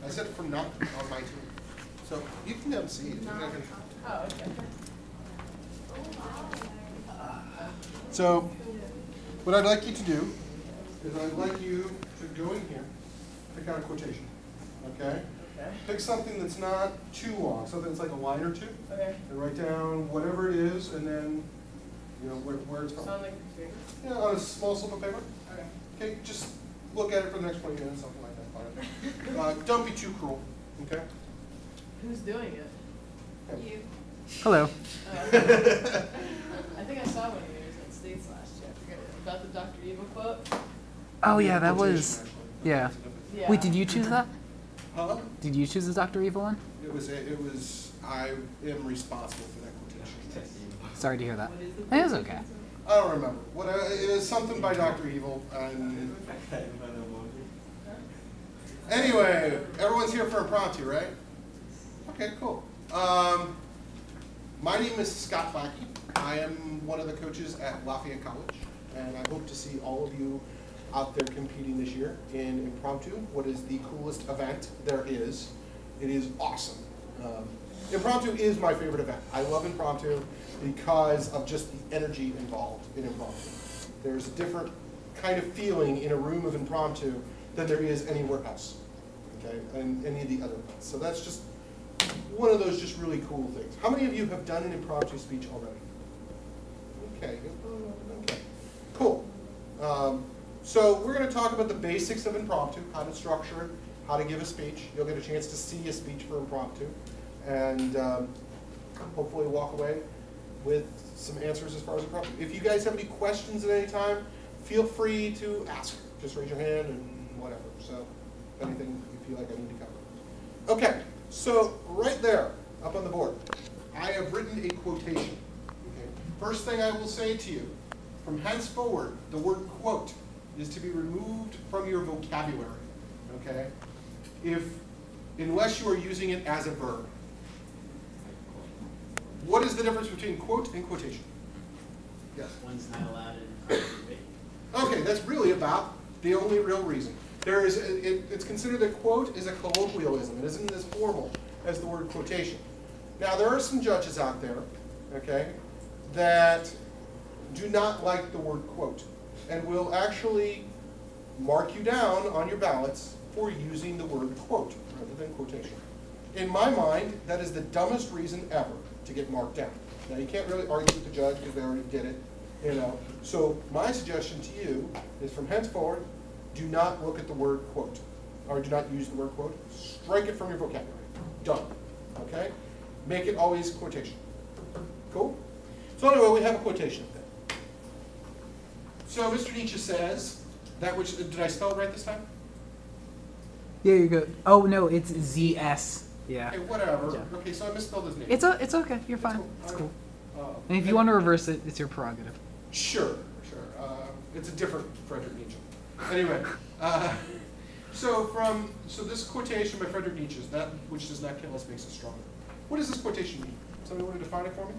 I said from not on my team. So you can have a seat. Oh, okay. So what I'd like you to do is I'd like you to go in here, pick out a quotation. Okay? Pick something that's not too long, something that's like a line or two. Okay. And write down whatever it is, and then where it's from. Sound like a computer? Yeah, on a small slip of paper. Okay. Okay, just look at it for the next 20 minutes, something like that. Fine. Don't be too cruel. Okay. Who's doing it? You. Hello. I think I saw one of yours at States last year. I forget about the Dr. Evil quote. Oh yeah, that was. Yeah. Yeah. Wait, did you choose that? Huh? Did you choose the Dr. Evil one? It was. I am responsible for that quotation. Sorry to hear that. What is it? It was okay. I don't remember. It was something by Dr. Evil. And anyway, everyone's here for Impromptu, right? Okay, cool. My name is Scott Placke. I am one of the coaches at Lafayette College, and I hope to see all of you out there competing this year in Impromptu, what is the coolest event there is. It is awesome. Impromptu is my favorite event. I love Impromptu because of just the energy involved in Impromptu. There's a different kind of feeling in a room of Impromptu than there is anywhere else, okay, and any of the other events. So that's just one of those just really cool things. How many of you have done an Impromptu speech already? Okay, okay, cool. So we're going to talk about the basics of Impromptu, how to structure it, how to give a speech. You'll get a chance to see a speech for Impromptu, and hopefully walk away with some answers as far as Impromptu. If you guys have any questions at any time, feel free to ask. Just raise your hand and whatever. So if anything you feel like I need to cover. Okay, so right there, up on the board, I have written a quotation. Okay. First thing I will say to you, from henceforward, the word quote is to be removed from your vocabulary, okay? Unless you are using it as a verb. What is the difference between quote and quotation? Yes? One's not allowed in debate. Okay, that's really about the only real reason. It's considered that quote is a colloquialism. It isn't as formal as the word quotation. Now, there are some judges out there, okay, that do not like the word quote and will actually mark you down on your ballots for using the word quote rather than quotation. In my mind, that is the dumbest reason ever to get marked down. Now, you can't really argue with the judge because they already did it, you know. So my suggestion to you is from henceforward, do not look at the word quote, or do not use the word quote. Strike it from your vocabulary. Done. Okay? Make it always quotation. Cool? So anyway, we have a quotation of that. So Mr. Nietzsche says, that which, did I spell it right this time? Yeah, you're good. Oh no, it's ZS. Yeah. Okay, whatever. Yeah. Okay, so I misspelled his name. It's okay. You're fine. It's cool. And if you and want to reverse it, it's your prerogative. Sure. It's a different Friedrich Nietzsche. Anyway, so this quotation by Friedrich Nietzsche is that which does not kill us makes us stronger. What does this quotation mean? Somebody want to define it for me?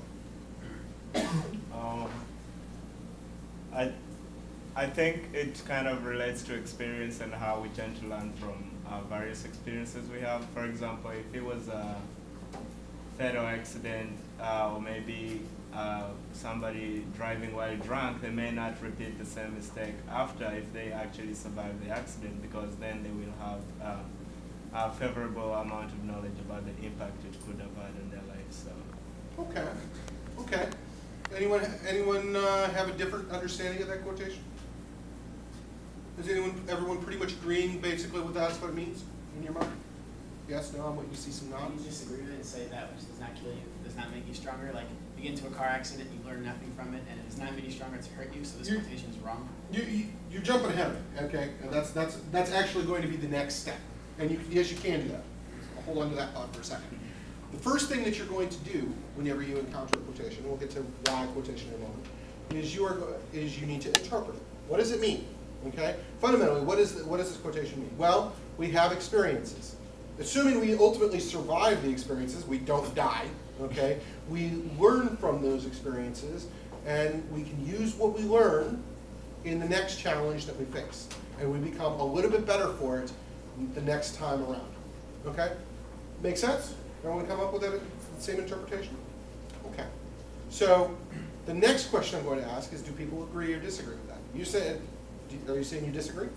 I think it kind of relates to experience and how we tend to learn from various experiences we have. For example, if it was a fatal accident or maybe somebody driving while drunk, they may not repeat the same mistake after if they actually survive the accident, because then they will have a favorable amount of knowledge about the impact it could have had on their life. So. Okay. Anyone have a different understanding of that quotation? Is everyone pretty much agreeing basically with that's what it means in your mind? Yes, no, I'm waiting to see some Can nods. you disagree with it and say that which does not kill you, does not make you stronger? Like, you get into a car accident, you learn nothing from it, and it does not make you stronger, it's hurt you, so this quotation is wrong? You're jumping ahead of it, okay? And that's actually going to be the next step. And yes, you can do that. Hold on to that thought for a second. The first thing that you're going to do whenever you encounter a quotation, and we'll get to why quotation in a moment, is you need to interpret it. What does it mean? Okay? Fundamentally, what does this quotation mean? Well, we have experiences. Assuming we ultimately survive the experiences, we don't die, okay? We learn from those experiences, and we can use what we learn in the next challenge that we face. And we become a little bit better for it the next time around. Okay? Make sense? Everyone come up with that same interpretation? Okay. So the next question I'm going to ask is, do people agree or disagree with that? You said, are you saying you disagree?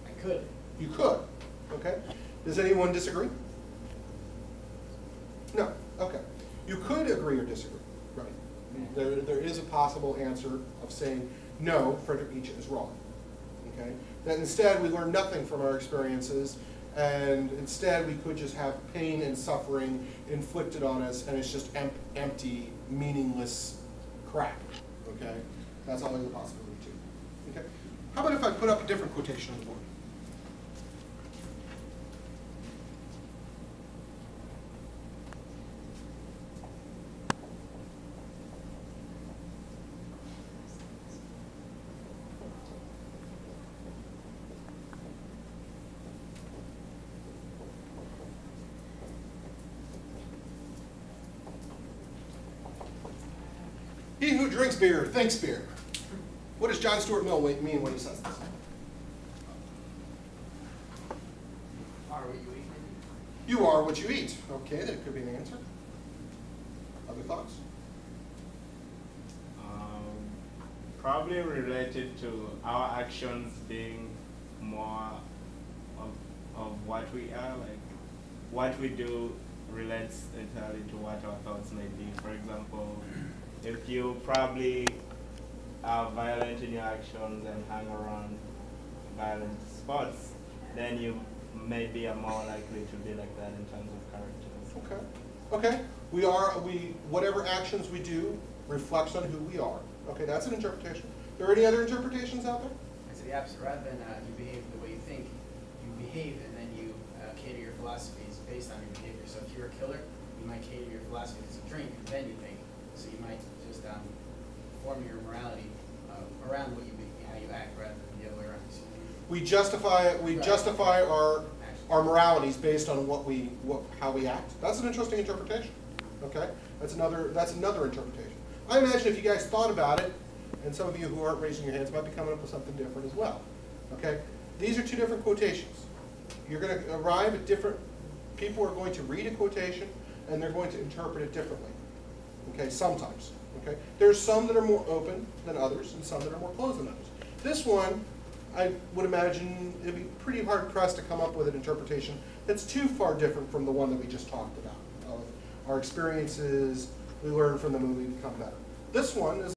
I could. You could. Okay. Does anyone disagree? No. Okay. You could agree or disagree. Right. There is a possible answer of saying, no, Frederick Nietzsche is wrong. Okay. That instead we learn nothing from our experiences, and instead we could just have pain and suffering inflicted on us, and it's just empty, meaningless crap. Okay. That's always a possibility too. Okay. How about if I put up a different quotation on the board? He who drinks beer thinks beer. What does John Stuart Mill mean when he says this? Are what you eat? You are what you eat. Okay, that could be an answer. Other thoughts? Probably related to our actions being more of what we are, like what we do relates entirely to what our thoughts may be. For example, if you probably are violent in your actions and hang around violent spots, then you maybe are more likely to be like that in terms of character. Okay. Okay. Whatever actions we do reflects on who we are. Okay, that's an interpretation. Are there any other interpretations out there? It's the opposite. Rather than you behave the way you think, you behave and then you cater your philosophies based on your behavior. So if you're a killer, you might cater your philosophy to drink, and then you think. So you might just form your morality around what you how you act rather than the other way around. So We justify our moralities based on how we act. That's an interesting interpretation. Okay, that's another interpretation. I imagine if you guys thought about it, and some of you who aren't raising your hands might be coming up with something different as well. Okay, these are two different quotations. You're going to arrive at different. People are going to read a quotation and they're going to interpret it differently. Okay, sometimes. Okay, there's some that are more open than others, and some that are more closed than others. This one, I would imagine it'd be pretty hard pressed to come up with an interpretation that's too far different from the one that we just talked about. Of our experiences, we learn from them and we become better. This one is